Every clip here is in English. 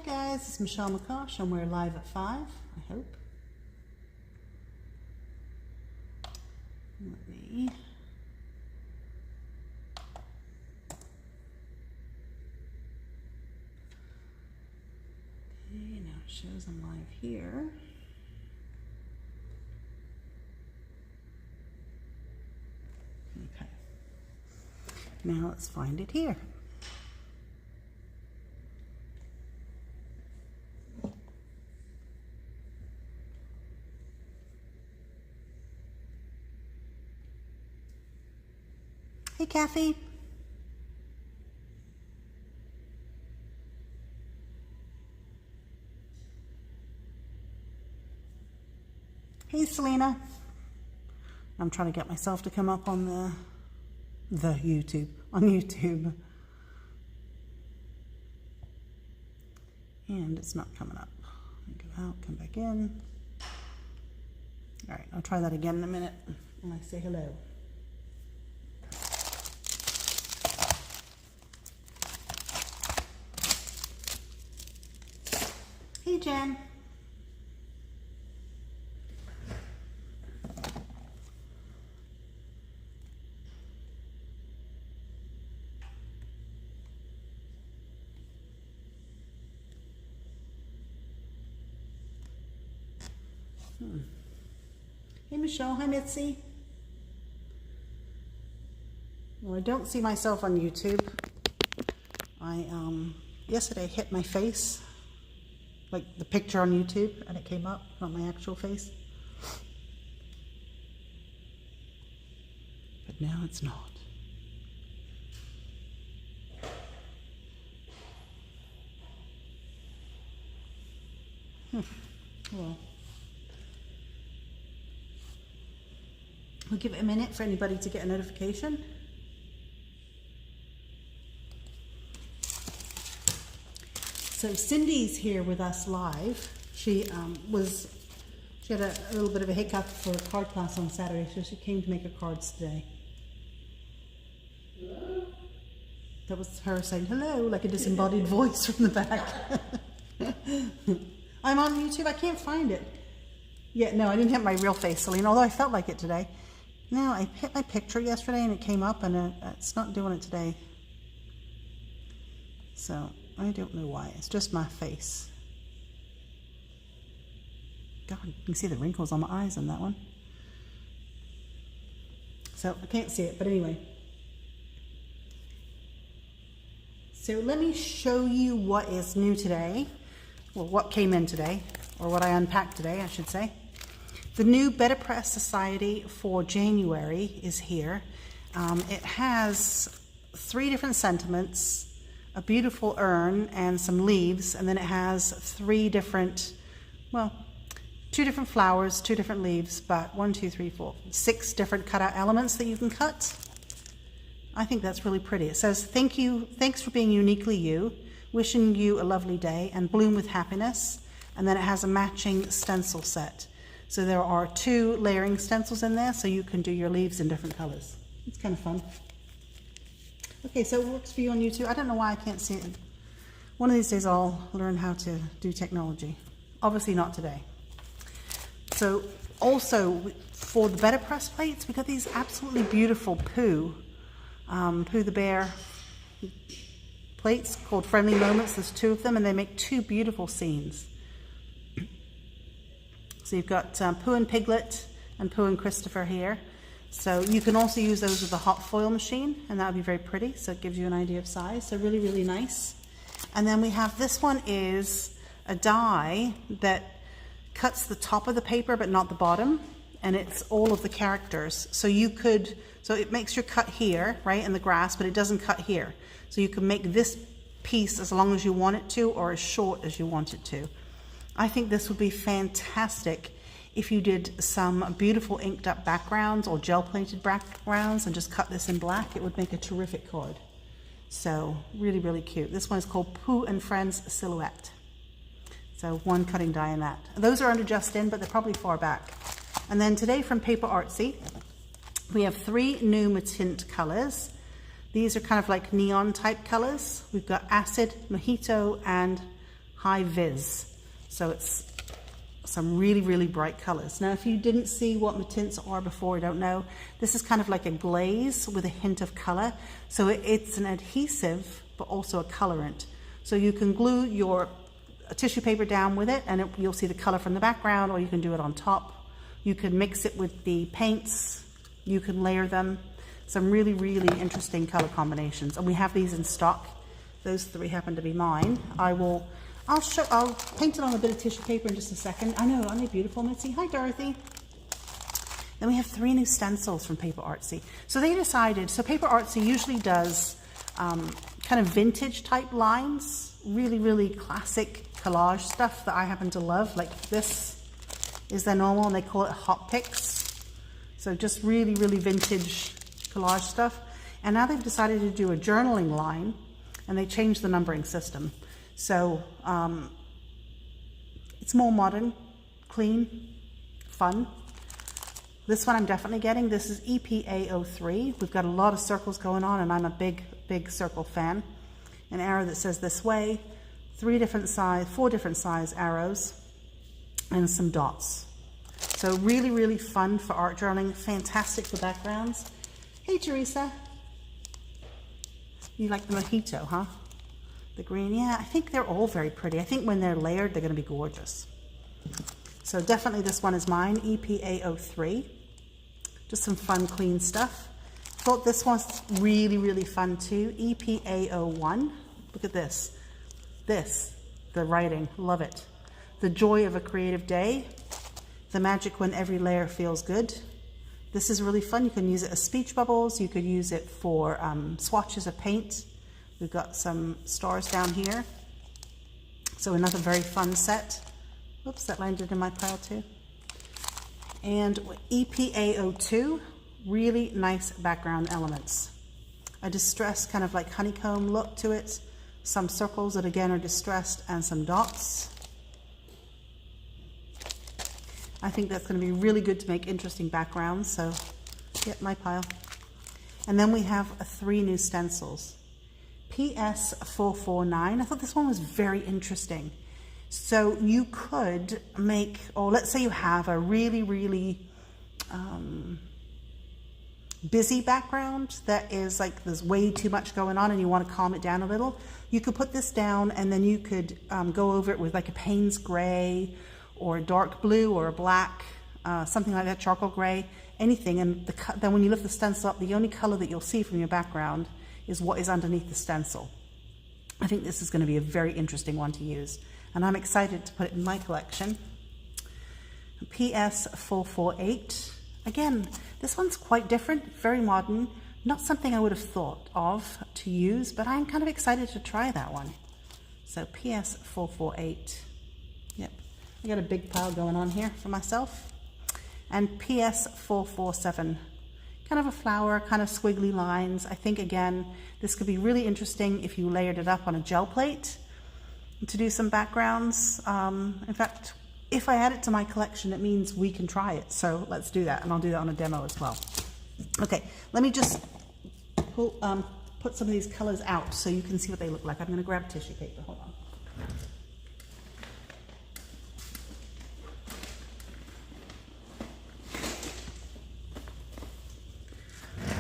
guys, it's Michelle McCosh and we're live at 5, I hope. Let me... Okay, now it shows I'm live here. Okay. Now let's find it here. Hey, Kathy. Hey, Selena. I'm trying to get myself to come up on the YouTube, on YouTube. And it's not coming up. Go out, come back in. All right, I'll try that again in a minute when I say hello. Hey, Jen. Hey, Michelle. Hi, Mitzi. Well, I don't see myself on YouTube. I yesterday hit my face. Like the picture on YouTube, and it came up, not my actual face. But now it's not. Well, we'll give it a minute for anybody to get a notification. So Cindy's here with us live. She had a little bit of a hiccup for a card class on Saturday, so she came to make her cards today. Hello? That was her saying hello, like a disembodied voice from the back. I'm on YouTube, I can't find it. Yeah, no, I didn't hit my real face, Celine, although I felt like it today. No, I hit my picture yesterday and it came up, and it's not doing it today. So I don't know why. It's just my face. God, you can see the wrinkles on my eyes on that one. So I can't see it, but anyway. So let me show you what is new today. Well, what came in today, or what I unpacked today, I should say. The new Better Press Society for January is here. It has 3 different sentiments, a beautiful urn and some leaves, and then it has 3 different, well, 2 different flowers, 2 different leaves, but 1, 2, 3, 4, 6 different cutout elements that you can cut. I think that's really pretty. It says, thanks for being uniquely you, wishing you a lovely day, and bloom with happiness. And then it has a matching stencil set. So there are 2 layering stencils in there, so you can do your leaves in different colors. It's kind of fun. Okay, so it works for you on YouTube. I don't know why I can't see it. One of these days I'll learn how to do technology. Obviously not today. So also for the Better Press plates, we got these absolutely beautiful Pooh the Bear plates called Friendly Moments. There's 2 of them, and they make 2 beautiful scenes. So you've got Pooh and Piglet and Pooh and Christopher here. So you can also use those with a hot foil machine, and that would be very pretty. So it gives you an idea of size. So really, really nice. And then we have, this one is a die that cuts the top of the paper, but not the bottom. And it's all of the characters. So you could, so it makes your cut here, right, in the grass, but it doesn't cut here. So you can make this piece as long as you want it to, or as short as you want it to. I think this would be fantastic if you did some beautiful inked up backgrounds or gel plated backgrounds and just cut this in black. It would make a terrific card. So really, really cute. This one is called Pooh and Friends Silhouette. So 1 cutting die in that. Those are under Just In, but they're probably far back. And then today from PaperArtsy, we have 3 new Mattints colors. These are kind of like neon type colors. We've got Acid, Mojito, and high vis. So it's some really, really bright colors. Now, if you didn't see what Mattints are before, don't know, this is kind of like a glaze with a hint of color. So it's an adhesive, but also a colorant. So you can glue your tissue paper down with it and you'll see the color from the background, or you can do it on top. You can mix it with the paints. You can layer them. Some really, really interesting color combinations. And we have these in stock. Those three happen to be mine. I'll paint it on a bit of tissue paper in just a second. I know, aren't they beautiful, Mitzi? Hi, Dorothy. Then we have 3 new stencils from PaperArtsy. So they decided, so PaperArtsy usually does kind of vintage type lines, really, really classic collage stuff that I happen to love. Like this is their normal, and they call it Hot Picks. So just really, really vintage collage stuff. And now they've decided to do a journaling line, and they changed the numbering system. So it's more modern, clean, fun. This one I'm definitely getting. This is EPA03. We've got a lot of circles going on, and I'm a big, big circle fan. An arrow that says this way, 4 different size arrows, and some dots. So really, really fun for art journaling. Fantastic for backgrounds. Hey, Teresa. You like the mojito, huh? The green, yeah, I think they're all very pretty. I think when they're layered, they're going to be gorgeous. So definitely this one is mine, EPA03. Just some fun, clean stuff. Thought this one's really, really fun too, EPA01. Look at this. The writing, love it. The joy of a creative day. The magic when every layer feels good. This is really fun. You can use it as speech bubbles. You could use it for swatches of paint. We've got some stars down here. So another very fun set. Oops, that landed in my pile too. And EPA02, really nice background elements. A distressed kind of like honeycomb look to it. Some circles that again are distressed, and some dots. I think that's going to be really good to make interesting backgrounds. So, yep, my pile. And then we have 3 new stencils. PS449. I thought this one was very interesting. So you could make, or let's say you have a really, really busy background that is like there's way too much going on and you want to calm it down a little. You could put this down, and then you could go over it with like a Payne's gray or a dark blue or a black, something like that, charcoal gray, anything. And then when you lift the stencil up, the only color that you'll see from your background is what is underneath the stencil. I think this is going to be a very interesting one to use, and I'm excited to put it in my collection. PS448. Again, this one's quite different, very modern, not something I would have thought of to use, but I'm kind of excited to try that one. So PS448. Yep, I got a big pile going on here for myself. And PS447. Kind of a flower, kind of squiggly lines. I think, again, this could be really interesting if you layered it up on a gel plate to do some backgrounds. In fact, if I add it to my collection, it means we can try it. So let's do that, and I'll do that on a demo as well. Okay, let me just put some of these colors out so you can see what they look like. I'm going to grab tissue paper. Hold on.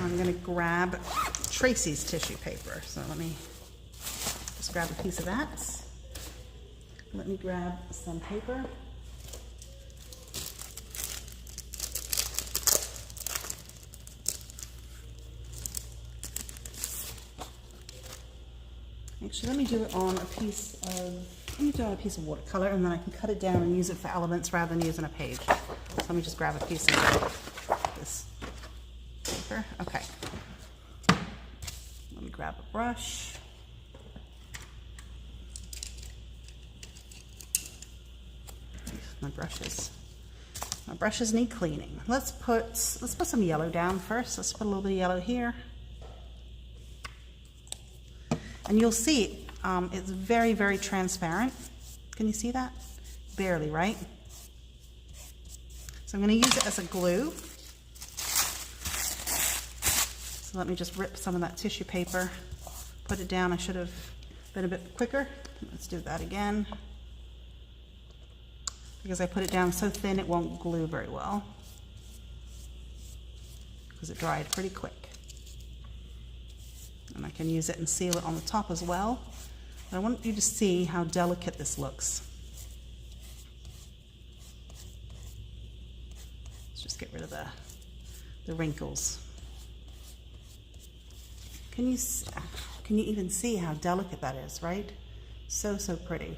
I'm going to grab Tracy's tissue paper. So let me just grab a piece of that. Let me grab some paper. Actually, let me do it on a piece of watercolor, and then I can cut it down and use it for elements rather than using a page. So let me just grab a piece of this paper. Okay. Let me grab a brush. My brushes need cleaning. Let's put some yellow down first. Let's put a little bit of yellow here. And you'll see it's very, very transparent. Can you see that? Barely, right? So I'm going to use it as a glue. So let me just rip some of that tissue paper, put it down. I should have been a bit quicker. Let's do that again. because I put it down so thin it won't glue very well, because it dried pretty quick. And I can use it and seal it on the top as well. But I want you to see how delicate this looks. Let's just get rid of the wrinkles. Can you even see how delicate that is, right? So, so pretty.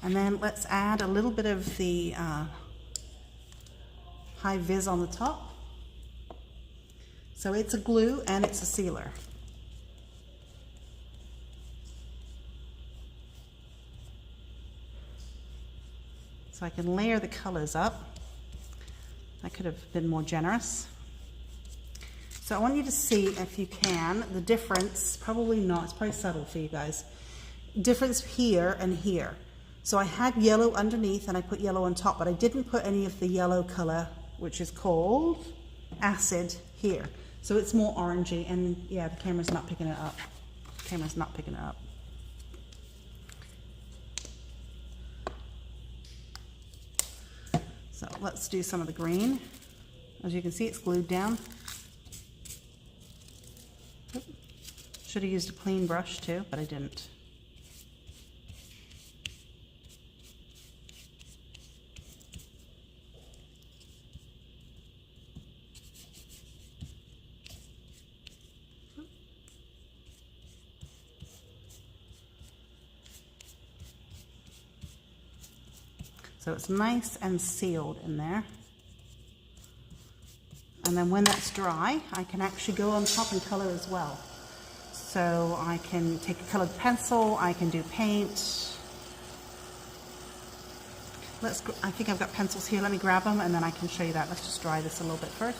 And then let's add a little bit of the high vis on the top. So it's a glue and it's a sealer. So I can layer the colors up. I could have been more generous. So I want you to see, if you can, the difference. Probably not, it's probably subtle for you guys. Difference here and here. So I had yellow underneath and I put yellow on top, but I didn't put any of the yellow color, which is called acid, here. So it's more orangey, and yeah, the camera's not picking it up. The camera's not picking it up. So let's do some of the green. As you can see, it's glued down. Should have used a clean brush too, but I didn't. So it's nice and sealed in there. And then when that's dry, I can actually go on top and color as well. So I can take a colored pencil, I can do paint. I think I've got pencils here, let me grab them and then I can show you that. Let's just dry this a little bit first.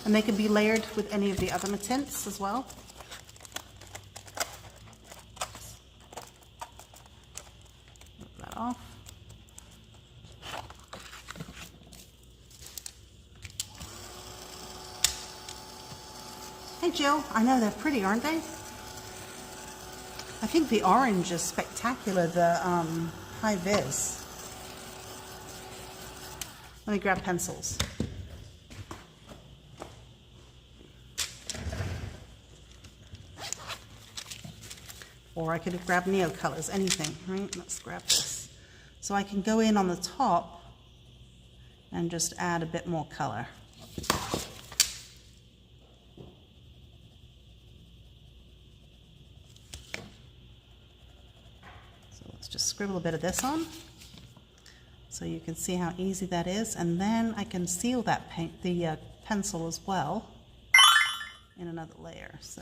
And they can be layered with any of the other Mattints as well. Off. Hey Jill, I know they're pretty, aren't they? I think the orange is spectacular, the high vis. Let me grab pencils. Or I could have grabbed Neo colors, anything, right? Let's grab this. So I can go in on the top and just add a bit more color. So let's just scribble a bit of this on so you can see how easy that is. And then I can seal that the pencil as well in another layer. So.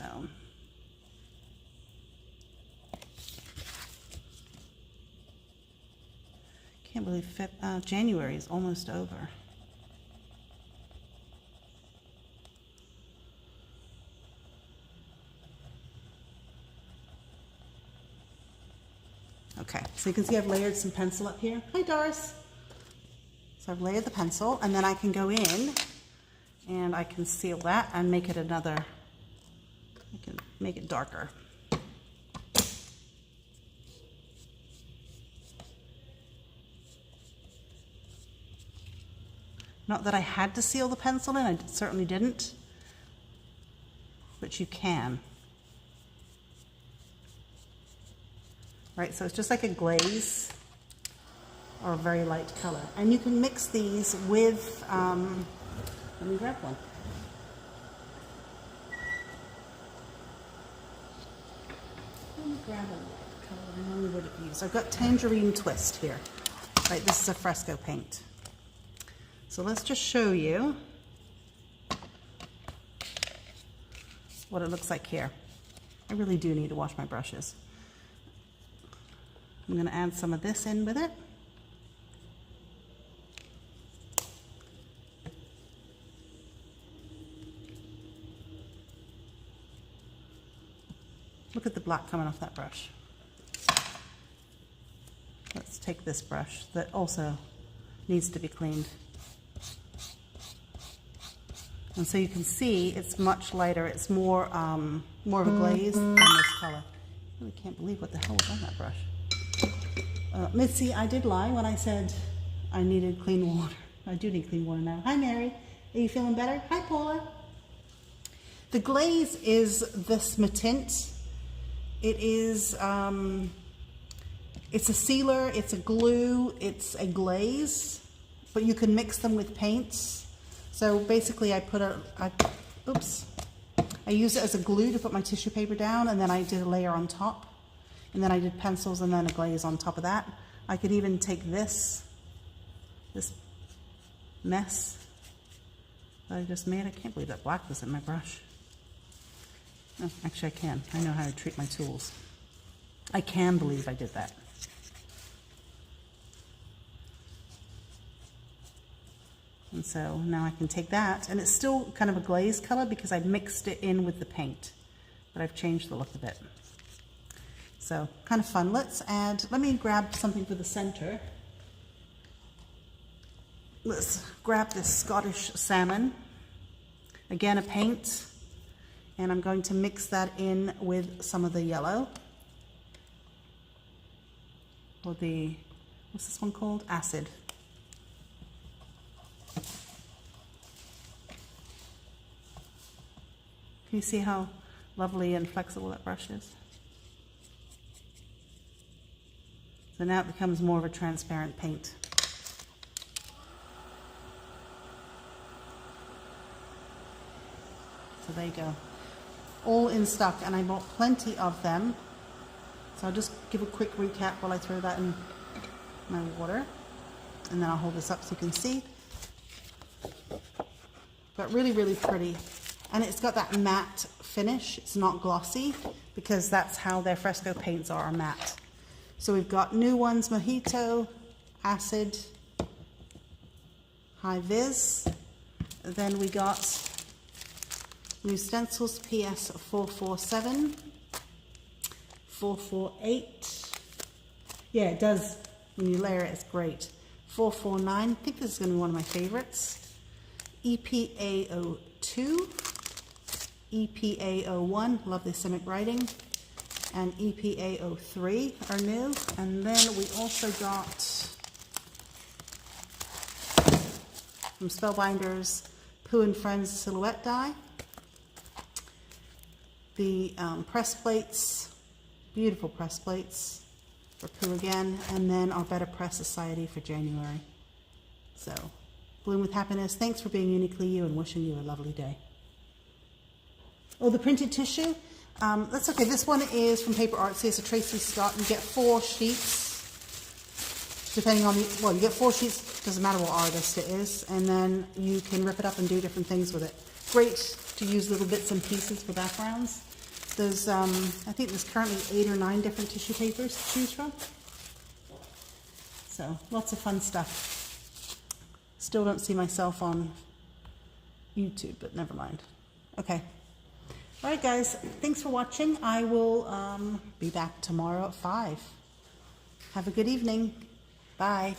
Can't believe January is almost over. Okay, so you can see I've layered some pencil up here. Hi Doris. So I've layered the pencil and then I can go in and I can seal that and make it I can make it darker. Not that I had to seal the pencil in, I certainly didn't, but you can. Right, so it's just like a glaze or a very light color. And you can mix these with, let me grab one. Let me grab a light color I normally would have used. I've got Tangerine Twist here. Right, this is a fresco paint. So let's just show you what it looks like here. I really do need to wash my brushes. I'm going to add some of this in with it. Look at the black coming off that brush. Let's take this brush that also needs to be cleaned. And so you can see it's much lighter. It's more of a glaze than this color. I really can't believe what the hell was on that brush. Mitzi, I did lie when I said I needed clean water. I do need clean water now. Hi, Mary. Are you feeling better? Hi, Paula. The glaze is this Mattints. It is, it's a sealer, it's a glue, it's a glaze, but you can mix them with paints. So basically I use it as a glue to put my tissue paper down, and then I did a layer on top. And then I did pencils and then a glaze on top of that. I could even take this mess that I just made. I can't believe that black was in my brush. Oh, actually I can. I know how to treat my tools. I can believe I did that. And so now I can take that, and it's still kind of a glaze color because I mixed it in with the paint, but I've changed the look of it. So kind of fun. Let me grab something for the center. Let's grab this Scottish salmon. Again, a paint. And I'm going to mix that in with some of the yellow. Or the, what's this one called? Acid. Can you see how lovely and flexible that brush is? So now it becomes more of a transparent paint. So there you go. All in stock, and I bought plenty of them. So I'll just give a quick recap while I throw that in my water. And then I'll hold this up so you can see. But really, really pretty. And it's got that matte finish. It's not glossy because that's how their fresco paints are matte. So we've got new ones, Mojito, Acid, High Vis. Then we got new stencils, PS 447, 448. Yeah, it does. When you layer it, it's great. 449. I think this is going to be one of my favorites. EPA02, EPA01. Love the Simic writing. And EPA03 are new. And then we also got from Spellbinders Pooh and Friends Silhouette Die. The press plates, beautiful press plates for Pooh again. And then our Better Press Society for January. So, bloom with happiness. Thanks for being uniquely you, and wishing you a lovely day. Oh, the printed tissue. That's okay. This one is from PaperArtsy. It's a Tracy Scott. You get 4 sheets, depending on well, you get 4 sheets. Doesn't matter what artist it is, and then you can rip it up and do different things with it. Great to use little bits and pieces for backgrounds. There's I think there's currently 8 or 9 different tissue papers to choose from. So lots of fun stuff. Still don't see myself on YouTube, but never mind. Okay. All right, guys, thanks for watching. I will be back tomorrow at 5. Have a good evening. Bye.